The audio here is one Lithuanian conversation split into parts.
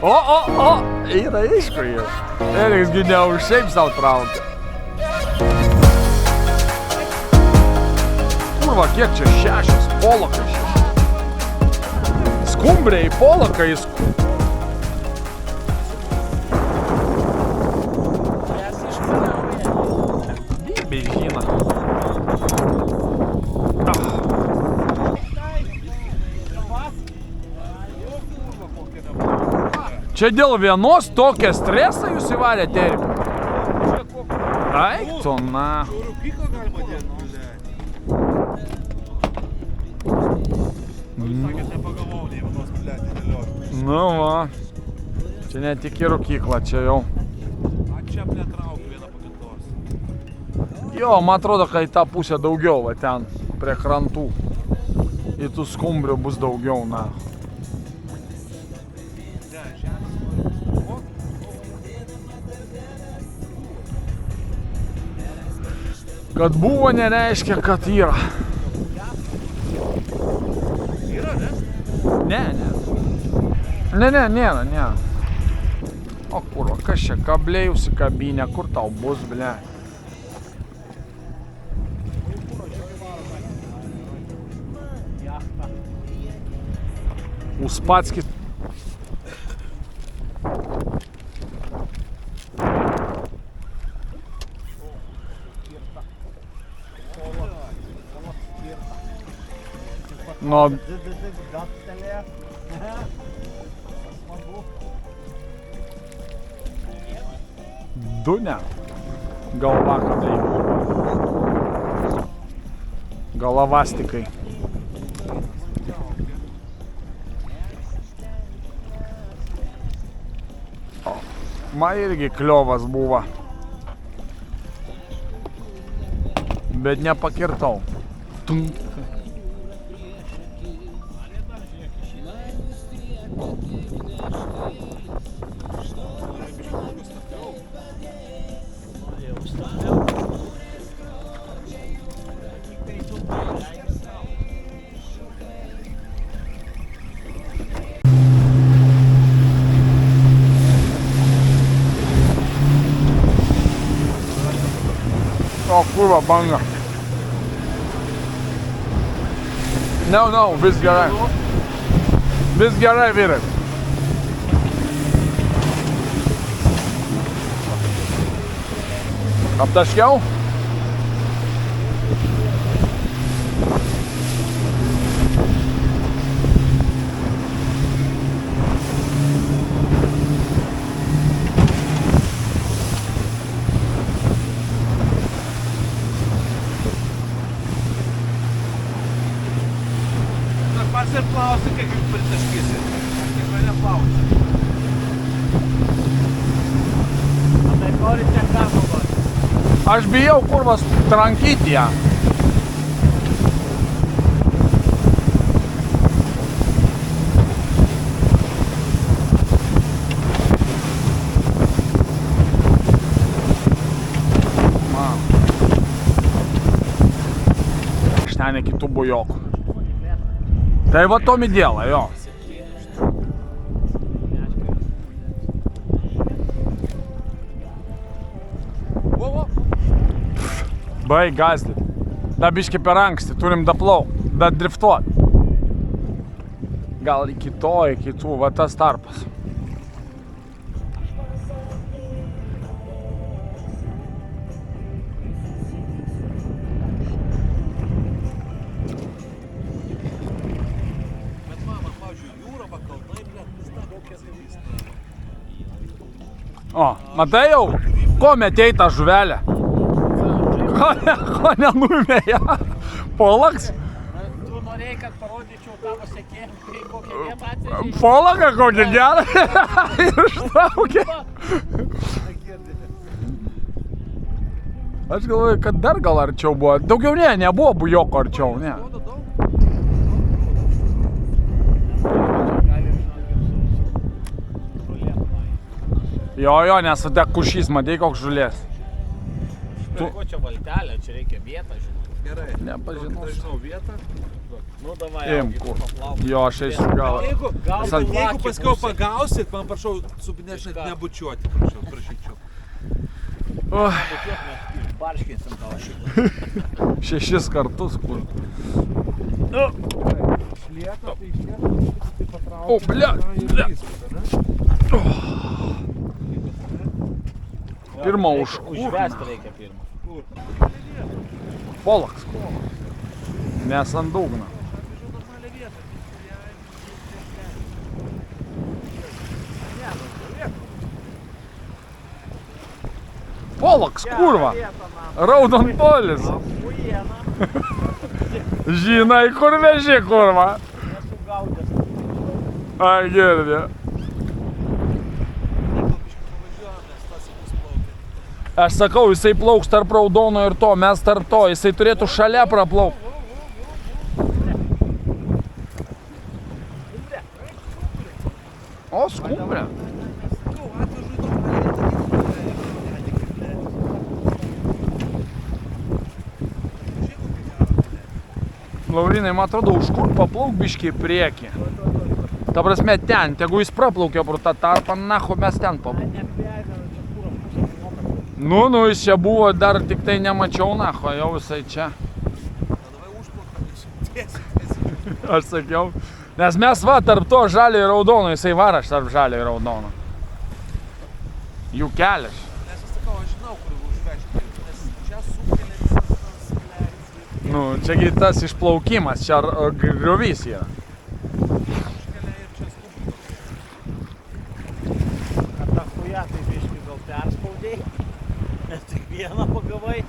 O, yra aišku jau. Eriksgi ne už šiaip savo traukia. Kurva, kiek čia 6 polokai 6. Skumbriai polokai Dybė žina. Čia dėl vienos tokią stresą jūs įvarėte, Erika? Aik, tu na. Nu va. Čia ne tik į rūkyklą, čia jau. Čia plėtrauk vieną po kitos. Jo, man atrodo, kad į tą pusę daugiau, va ten, prie krantų. Į tų skumbrių bus daugiau, na. Kad buvo, nereiškia, kad yra. Yra, ne? Ne, nėra. O kurva, kas čia kabliai užsikabinę, kur tau bus, ble? Uspatskis. No. Du ne. Galva kabliai. Galavastikai. Man irgi kliovas buvo. Bet nepakirtau. O, kurva, banga. No, vis gerai. Vis gerai, vyrai. Aptaškiau? Pats ir klausi, kaip jūs pritaškysi. Tikrai neklausi. A tai norite ką naudoti? Aš bijau kurvas trankyti ją. Aš ten iki tų bujokų. Tai va to mi dėla, jo. Baig gazdyt. Da biški per anksti, turim da driftuot. Gal iki tų, va tas tarpas. O, matai jau, ko metei tą žuvelę? Ko nenumėja? Polaks? Tu norėjai, kad parodyčiau tavo sekėjim, kai kokią vietą atvežė. Polaką kokią gerą ir ištraukė. Aš galvoju, kad dar gal arčiau buvo. Daugiau nebuvo bujoko arčiau, ne. Jo, nes tada kušys, matei koks žulės. Ko čia valtelė, čia reikia vietą, žinau. Gerai. Nepažinau. Žinau vietą. Nu, davai, Imk, Augi, kur. paplauk. Jo, aš eisiu gal. Jeigu paskiau pagausit, man prašau, subinešinėt nebučiuoti, prašyčiau. Barškinsim tavo šitą. 6 kartus, kur. Šlieta, tai išlieka, tai patraukia. O, bля. Pirmą Užvesti reikia pirmą. Polaks, kur. Nes ant dugno. Polaks, kurva. Raudonpolis. Žinai, kur veži, kurva. Ai, girdė. Aš sakau, jisai plauks tarp raudono ir to, mes tarp to, jisai turėtų šalia praplaukti. O, skumbrė. Laurinai, man atrodo, už kur paplauk biškiai į priekį. Ta prasme, ten, tegu jis praplaukia pro tą tarpą, nacho, mes ten paplauk. Nu, jis čia buvo, dar tik tai nemačiau, nacho, jau visai čia. Aš sakiau. Nes mes va, tarp to žalio ir raudono, jisai varaš tarp žalio ir raudono. Jų kelias. Nes aš sakau, aš žinau, kur užvežti, nes čia sukelia visas tas... Nu, čiagi tas išplaukimas, čia griovys yra. Užkelia ir čia skubų. Ar tą chują tai biškį gal perspaudėjai? Nes tik vieną pagavai.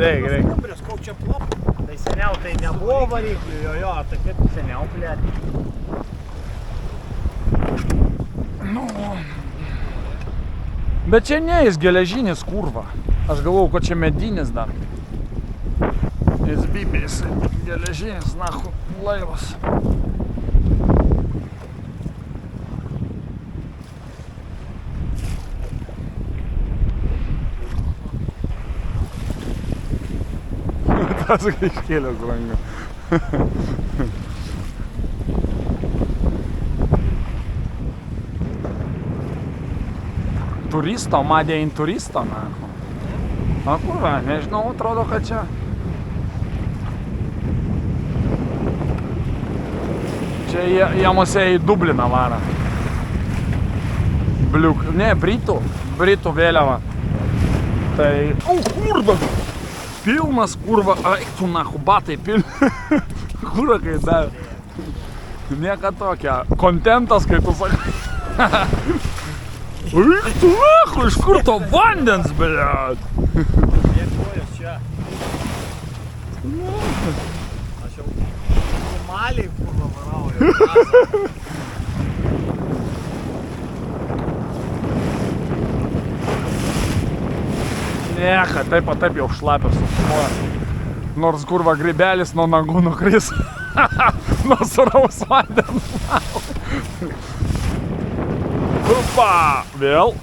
Reikia. Skumbrės, kau čia plop. Tai seniau tai nebuvo variklių, jo, tai kaip seniau plėti. Nu. Bet čia ne, jis geležinis, kurva. Aš galvau, kad čia medinis dar. Jis bibės, geležinis, nachu, laivas. Tas iškėlęs langą. Turisto, madė in turisto, nacho. A kurva, nežinau, atrodo, kad čia. Čia jie mose į Dubliną vara. Bliuk, ne, Britų vėliava. Tai, kurva! Pilnas, kurva, eik tu nachu, batai pilni. Kurva, kai davė. Nieka tokia. Kontentas, kai tu sakai. Eik tu nachu, iš kur to vandens, bliat. Dėkuojas čia. Aš jau normaliai kurva varau. Necha, taip jau šlapias susimoja. Nors kurva grybelis nuo nagų nukris. Nuo suraus vandens. Upa! Vėl.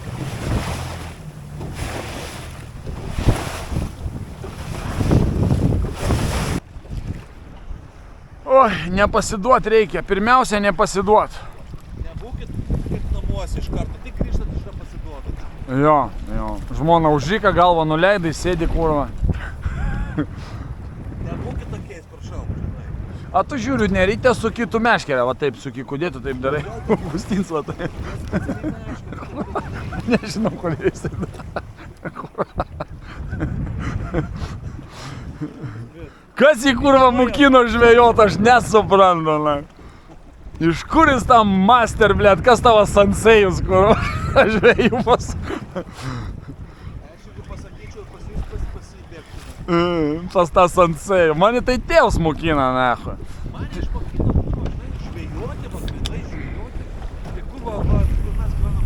Oi, nepasiduot reikia. Pirmiausia, nepasiduot. Nebūkit kaip namuose iš karto, tik grįžtat iš karto pasiduodat. Jo. Žmona užžyka, galvą nuleidai, sėdi kurva. Nebūkit tokiais, prašau. A tu žiūriu, nereikia suki tu meškerę, va taip suki, kodėl tu taip darai? Pustins va taip. Nežinau, kur jisai daro. Kas į kurva mokino žvejot, aš nesuprantu, na. Iš kur jis tam master, blėt, kas tavo sensėjus, kurva žvejūpas? Aš jeigu pasakyčiau, pas jūs pasibėgtume. Pas tą sensėjų. Mane tai tėvs mokina, necho. Man išmokino, žinai, žvejoti, makrinai. buvo, kur mes gyvenom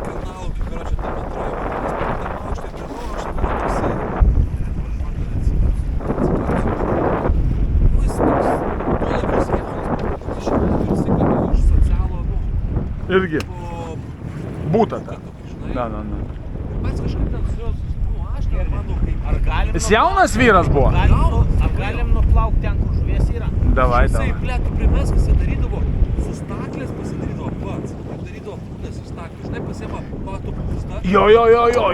Kalnalaukį, karočią, tam antroje, tam aukštai gyvenau, aš ten buvo toksai. Nu, jis toks, Oliveris jaunas, jisai kad iš socialo, Irgi. Būta ta. žinai. Na. Pats kažkaip ten su juo susitikau, aš ten manau, kaip... Ar galim... Jis jaunas vyras buvo? Ar galim nuplaukti ten, kur žuvies yra? Davai, Jisai, davai. ble, tu primes, kas jie darydavo, su staklės pasidarydavo pats. Ir darydavo pūdas iš staklės. Žinai, pasiema patų pūstą. Jo,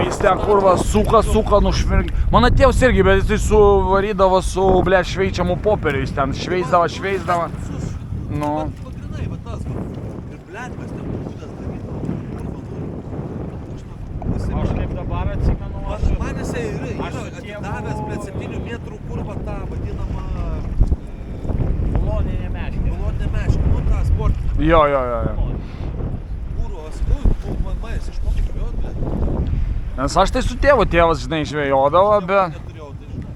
jis ten kurva suka, nušvirk. Mano tėvas irgi, bet jisai suvarydavo su, ble, šveičiamu popieriu, jis ten šveisdavo. Nu. Pagrinai, va tas, va. Ir ble, mes ten pūdas darydavo. Aš kaip dabar atsimenu, Man jisai yra Aš su atidavęs, tėvu- ble, 7 metrų kurva tą vadinamą Buloninė meškė. Buloninę mešką, nu tą sportinę. Jo. Kūro, sakau, mama, jis išmokė žvejot, ble. Nes aš tai su tėvu, tėvas, žinai, žvejodavo, bet... Neturėjau, tai žinai.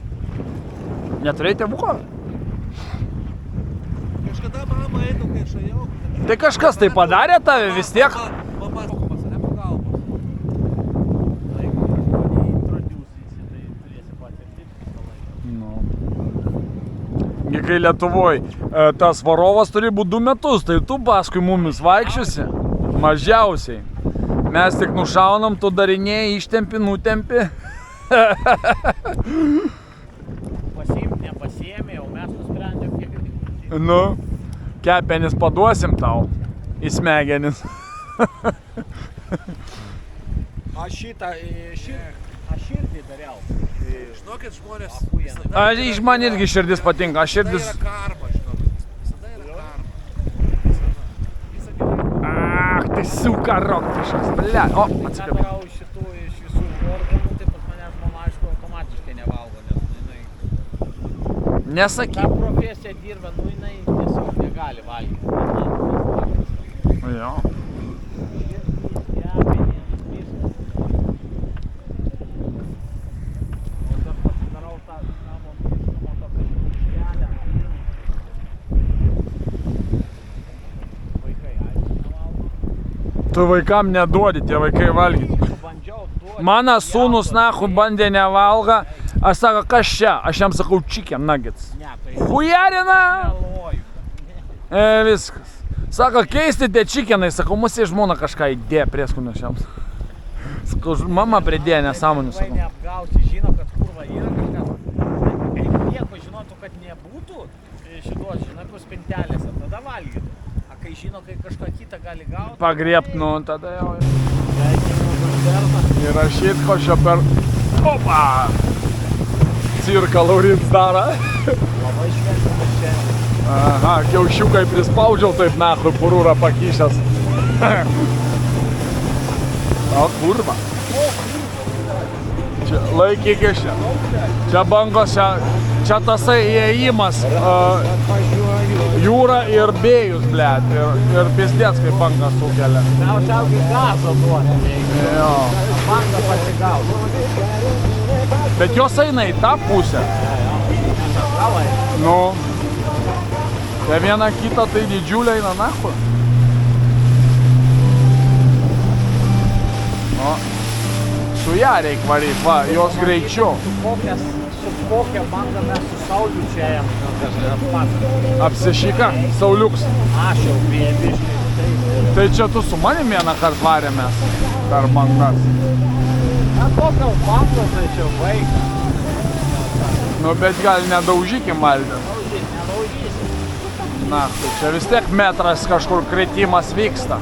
Neturėjai tėvuko? Kažkada mama eidau, kai aš ėjau. Tai kažkas tai padarė tave vis tiek? Mama, mokomas, ne pagalbos. Jeigu kažkokį introducinsi, tai turėsi patirti visą laiką. Gi kai Lietuvoj tas varovas turi būti 2 metus, tai tu paskui mumis vaikščiosi, mažiausiai. Mes tik nušaunam, tu darinėjai, ištempi, nutempi. Pasiimt nepasiėmė, o mes nusprendėm kiek reikia. Nu, kepenis paduosim tau į smegenis. Aš šitą, aš širdį dariau. Žinokit, žmonės... Iš man irgi širdis patinka, aš širdis... Visada yra karma, žinokit. Visada yra karma. Visą gyvenimą. Ach, tai suka roktišas, ble. O, atsikabė. Nedarau šitų iš visų organų, tai pas mane žmona aišku automatiškai nevalgo, nes jinai... Nesakyk. Ta profesija dirba, nu jinai tiesiog negali valgyti. Jo. Tu vaikam neduodi, tie vaikai valgyti. Mano sūnus nahu bandė nevalga, aš sako, kas čia? Aš jam sakau chicken nuggets. Hujarina! Viskas. Sako, keisti tie chickenai, sakau, mūsų žmona kažką įdėjo prieskonių šiams. Sakau, mama pridėjo nesąmonių, sakau. Neapgausi, žino, kad kurva yra kažkas. Jeigu nieko žinotų, kad nebūtų šitos, žinai, kur spintelėse, tada valgytų. A kai žino, kai kažką kitą gali gauti... Pagriebt, nu, tada jau. Sveikinimų koncertą. Įrašyt košio per... Opa! Cirką Laurins daro. Labai šventimas šiandien. Aha, kiaušiukai prispaudžiau taip nahui purūrą pakišęs. O kurva. Čia laikyk iš čia. Čia bangos, čia tasai įėjimas. Jūra ir bėjus, blėt. Ir pizdėts, kaip bangas sukelia. Tau šiaugiai gazo duoti. Jo. Banga pasigauti. Bet jos eina į tą pusę. Galai. Nu. Tai viena kita tai didžiulė eina nahu. Nu. Su ją reik varyt, va, jos greičiu. Su kokia banga mes su Sauliu čia ėjom. Apsišyka, Sauliuks. Aš jau biškai. Tai čia tu su manim vieną kartą varėmės per bangas. Na kokios bangos, tai čia vaikas. Nu, bet gal nedaužykim valdės. Nelaužysim. Na, tai čia vis tiek metras kažkur kritimas vyksta.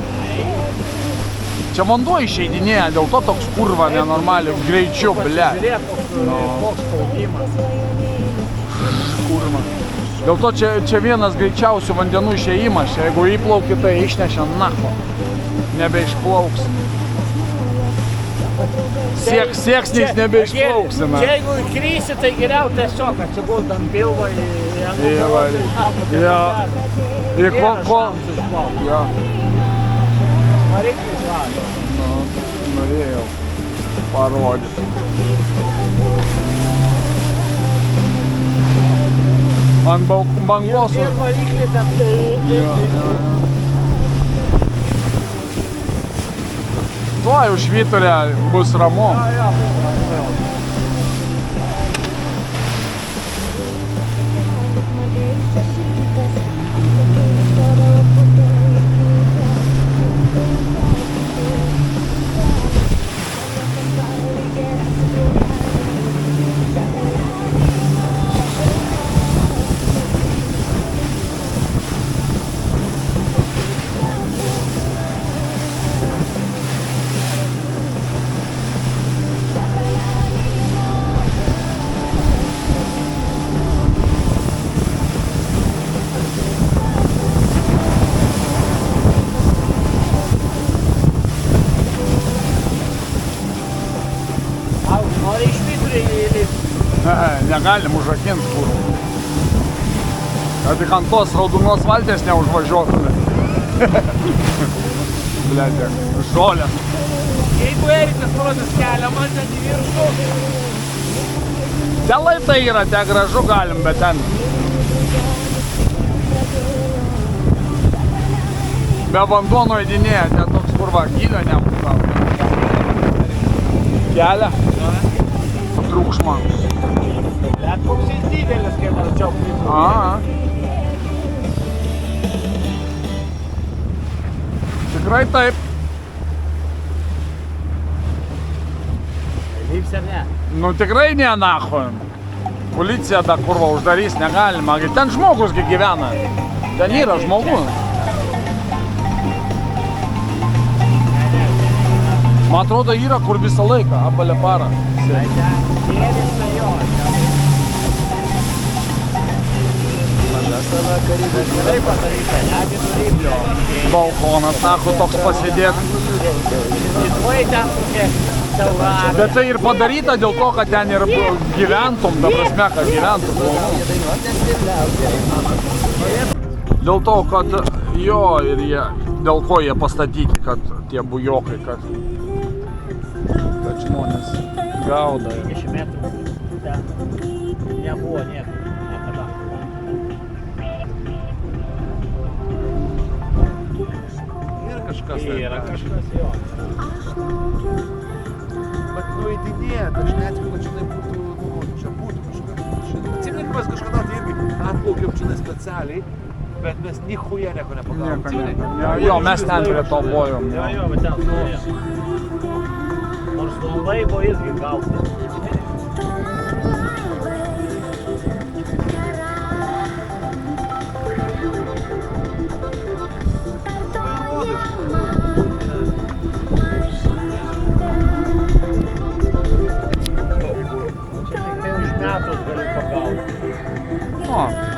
Čia vanduo išeidinėja, dėl to toks kurva nenormaliai, greičiu, ble. Žiūrėk, koks spaudimas. Kurva. Dėl to čia vienas greičiausių vandenų išėjimas, jeigu įplauki, tai išnešia nahu. Nebeišplauks. Sieksnis nebeišplauksime. Jeigu įkrysi, tai geriau tiesiog atsigult ant pilvo į variklis važo. Norėjau parodyti. Ant bangos. Ir variklį ten. Tuoj už Vyturę bus ramu. Nori iš Vyturį įlipti? Negalim užrakint kurų. Kad tik ant tos raudonos valties neužvažiuotume. Bledė, žolės. Jeigu Erikas parodys kelią man ten į viršų. Te laiptai yra, te gražu galim, bet ten. Be vanduo nueidinėja, ten toks kurva gylio nebūna. Kelia? Triukšmą. Bet koks jis didelis, kaip arčiau priklauso. Tikrai taip. Lips ar ne? Nu tikrai ne, nacho. Policija da kurva uždarys, negalima. Ten žmogus gi gyvena. Ten yra žmogus. Man atrodo, yra kur visą laiką, abalę parą. Gerai padaryta, netgi turiblio. Balkonas, nacho, toks pasėdėt. Lietuvai ten tokie siaurakai. Bet tai ir padaryta dėl to, kad ten ir gyventum, ta prasme, kad gyventum. Dėl to, kad jo ir jie, dėl ko jie pastatyti, kad tie bujokai, kad žmonės gauda. 20 metrų ten nebuvo niekada. Yra kažkas ten. Yra kažkas jo. Bet nueidinėja, aš netikiu, kad žinai būtų, čia būtų kažkas. Atsimink, mes kažkada tai irgi atplaukėm čia specialiai, bet mes nichuja nieko nepagavom. Jo, mes ten prie to bojom. Jo, bet ten nuėjo. Nors nuo laivo irgi gauti.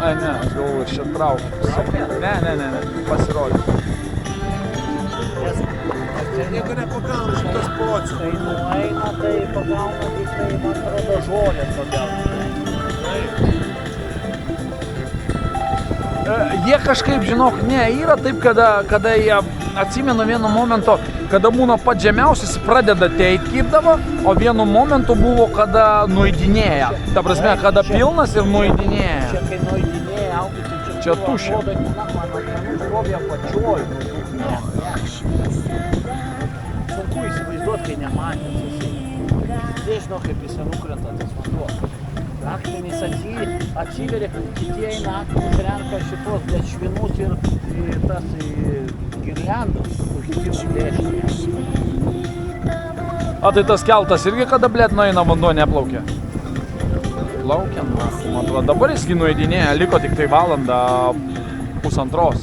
Ne, aš galvoju, čia traukia. Ne, pasirodė. Nieko nepagauna 100%. Kai nueina, tai pagauna tik tai, man atrodo, žolės labiausiai. Jie kažkaip, žinok, ne, yra taip, kada jie atsimenu vienu momentu, kada būna pats žemiausias, pradeda teit kipdavo, o vienu momentu buvo, kada nueidinėja. Ta prasme, kada pilnas ir nueidinėja. Čia kai nueidinėja, augti, Čia tuščia. Mano akmenų šovė apačioj. Sunku įsivaizduoti, kai nematėm susitikti. Nežinau, kaip jis nukrenta tas vanduo. Akmenys atsiveria, kiti eina akmenys renka šitos dešvinus ir tas girliandas, kur kiti nudėšė. A tai tas keltas irgi kada, blėt, nueina vanduo neplaukia? Plaukia, man atrodo, dabar jisgi nueidinėja, liko tik tai valandą pusantros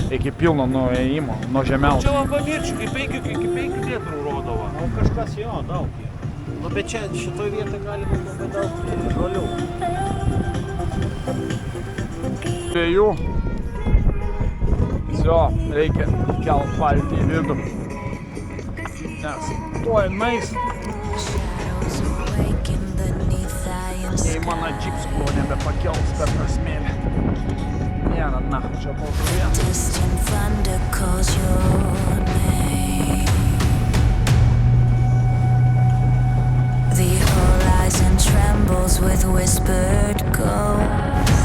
iki pilno nuėjimo, nuo žemiausio. Čia va pavirčių, iki 5 metrų rodavo. O kažkas jo, daug. Nu, bet čia šitoj vietoj gali būti labai daug žolių. Dviejų. Visio, reikia kelt valtį į vidų. Nes tuoj nais. Jei mano džips buvo nebepakels per tą smėlį. Nėra, nahu, čia buvo vien. The horizon trembles with whispered ghosts.